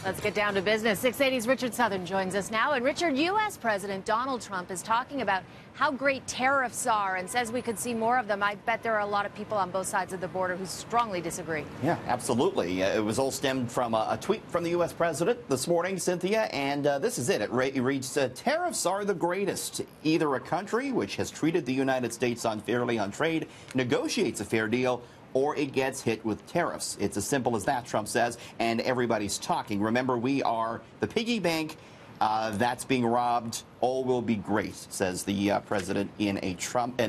Let's get down to business. 680's Richard Southern joins us now. And Richard, U.S. President Donald Trump is talking about how great tariffs are and says we could see more of them. I bet there are a lot of people on both sides of the border who strongly disagree. Yeah, absolutely. It was all stemmed from a tweet from the U.S. president this morning, Cynthia, and this is it. It reads, tariffs are the greatest. Either a country which has treated the United States unfairly on trade negotiates a fair deal, or it gets hit with tariffs. It's as simple as that, Trump says, and everybody's talking. Remember, we are the piggy bank that's being robbed. All will be great, says the president in a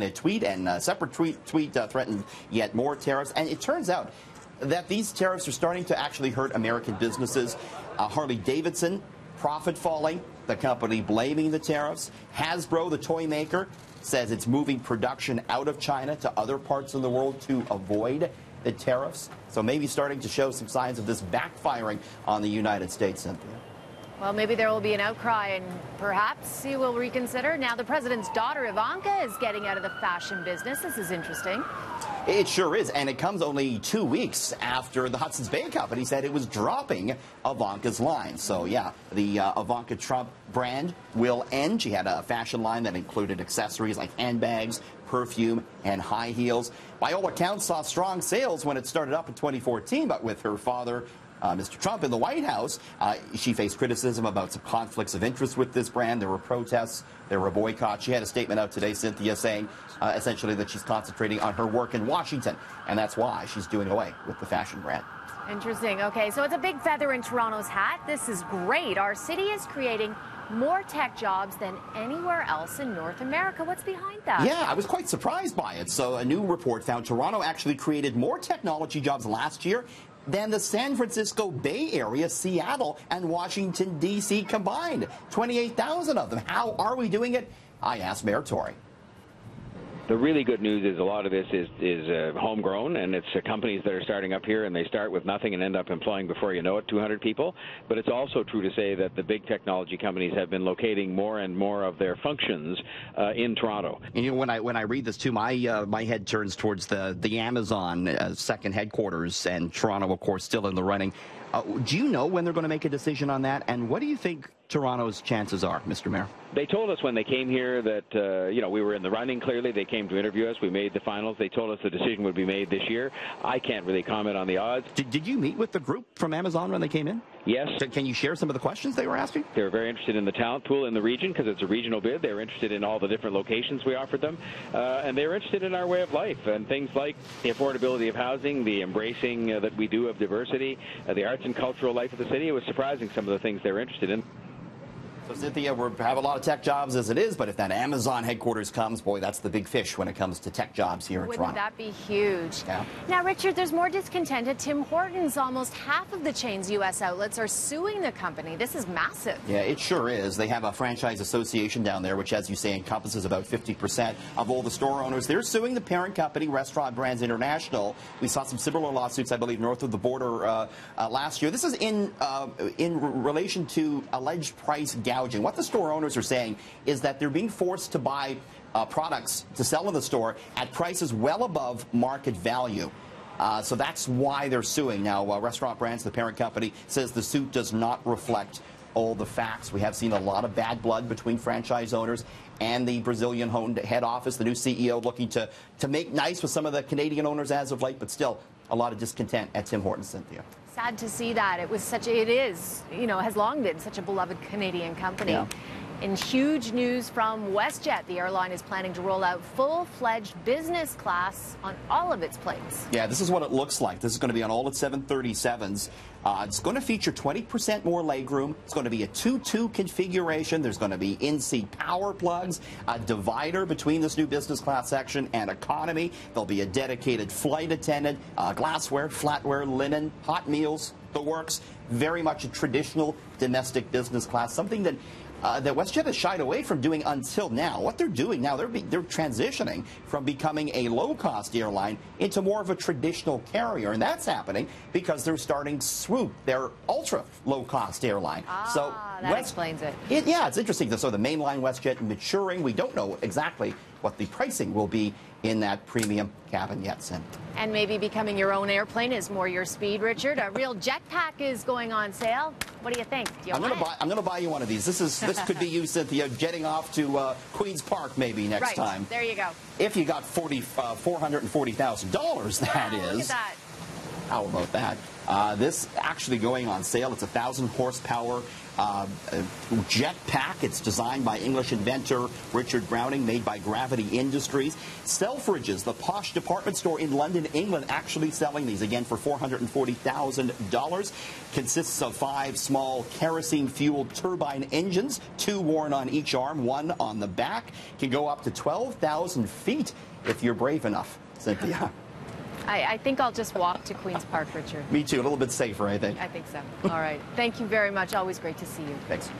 tweet, and a separate tweet threatened yet more tariffs. And it turns out that these tariffs are starting to actually hurt American businesses. Harley-Davidson, profit falling, the company blaming the tariffs. Hasbro, the toy maker, says it's moving production out of China to other parts of the world to avoid the tariffs. So maybe starting to show some signs of this backfiring on the United States, Cynthia. Well, maybe there will be an outcry and perhaps he will reconsider. Now, the president's daughter, Ivanka, is getting out of the fashion business. This is interesting. It sure is, and it comes only 2 weeks after the Hudson's Bay Company said it was dropping Ivanka's line. So, yeah, the Ivanka Trump brand will end. She had a fashion line that included accessories like handbags, perfume, and high heels. By all accounts, saw strong sales when it started up in 2014, but with her father, Mr. Trump, in the White House, she faced criticism about some conflicts of interest with this brand. There were protests. There were boycotts. She had a statement out today, Cynthia, saying essentially that she's concentrating on her work in Washington, and that's why she's doing away with the fashion brand. Interesting. Okay, so it's a big feather in Toronto's hat. This is great. Our city is creating more tech jobs than anywhere else in North America. What's behind that? Yeah, I was quite surprised by it. So a new report found Toronto actually created more technology jobs last year than the San Francisco Bay Area, Seattle, and Washington, D.C. combined. 28,000 of them. How are we doing it? I asked Mayor Tory. The really good news is a lot of this is homegrown, and it's companies that are starting up here, and they start with nothing and end up employing, before you know it, 200 people. But it's also true to say that the big technology companies have been locating more and more of their functions in Toronto. And, you know, when I read this too, my head turns towards the Amazon second headquarters, and Toronto, of course, still in the running. Do you know when they're going to make a decision on that? And what do you think Toronto's chances are, Mr. Mayor? They told us when they came here that, we were in the running, clearly. They came to interview us. We made the finals. They told us the decision would be made this year. I can't really comment on the odds. Did you meet with the group from Amazon when they came in? Yes. Can you share some of the questions they were asking? They were very interested in the talent pool in the region because it's a regional bid. They were interested in all the different locations we offered them. And they were interested in our way of life and things like the affordability of housing, the embracing that we do of diversity, the arts and cultural life of the city. It was surprising some of the things they were interested in. So, Cynthia, we have a lot of tech jobs as it is, but if that Amazon headquarters comes, boy, that's the big fish when it comes to tech jobs here in Toronto. Wouldn't that be huge? Yeah. Now, Richard, there's more discontent at Tim Hortons. Almost half of the chain's U.S. outlets are suing the company. This is massive. Yeah, it sure is. They have a franchise association down there, which, as you say, encompasses about 50% of all the store owners. They're suing the parent company, Restaurant Brands International. We saw some similar lawsuits, I believe, north of the border last year. This is in relation to alleged price gouging. What the store owners are saying is that they're being forced to buy products to sell in the store at prices well above market value. So that's why they're suing. Now, Restaurant Brands, the parent company, says the suit does not reflect all the facts. We have seen a lot of bad blood between franchise owners and the Brazilian head office, the new CEO looking to make nice with some of the Canadian owners as of late, but still a lot of discontent at Tim Hortons, Cynthia. Sad to see that. It is, has long been such a beloved Canadian company. Yeah. In huge news from WestJet, the airline is planning to roll out full-fledged business class on all of its planes. Yeah, this is what it looks like. This is going to be on all its 737s. It's going to feature 20% more legroom. It's going to be a 2-2 configuration. There's going to be in-seat power plugs, a divider between this new business class section and economy. There'll be a dedicated flight attendant, glassware, flatware, linen, hot meals, the works. Very much a traditional domestic business class, something that WestJet has shied away from doing until now. What they're doing now, they're transitioning from becoming a low-cost airline into more of a traditional carrier, and that's happening because they're starting Swoop, their ultra-low-cost airline. That explains it. Yeah, it's interesting. So the mainline WestJet maturing. We don't know exactly what the pricing will be in that premium cabin yet, Cindy. And maybe becoming your own airplane is more your speed, Richard. A real jetpack is going on sale. What do you think? Do you I'm going to buy you one of these. This could be you, Cynthia, getting off to Queen's Park maybe next time. There you go. If you got $440,000, that is. Look at that. How about that? This actually going on sale. It's a 1,000 horsepower jetpack. It's designed by English inventor Richard Browning, made by Gravity Industries. Selfridges, the posh department store in London, England, actually selling these, again, for $440,000. Consists of 5 small kerosene-fueled turbine engines, 2 worn on each arm, 1 on the back. Can go up to 12,000 feet if you're brave enough, Cynthia. I think I'll just walk to Queen's Park, Richard. Me too. A little bit safer, I think. I think so. All right. Thank you very much. Always great to see you. Thanks.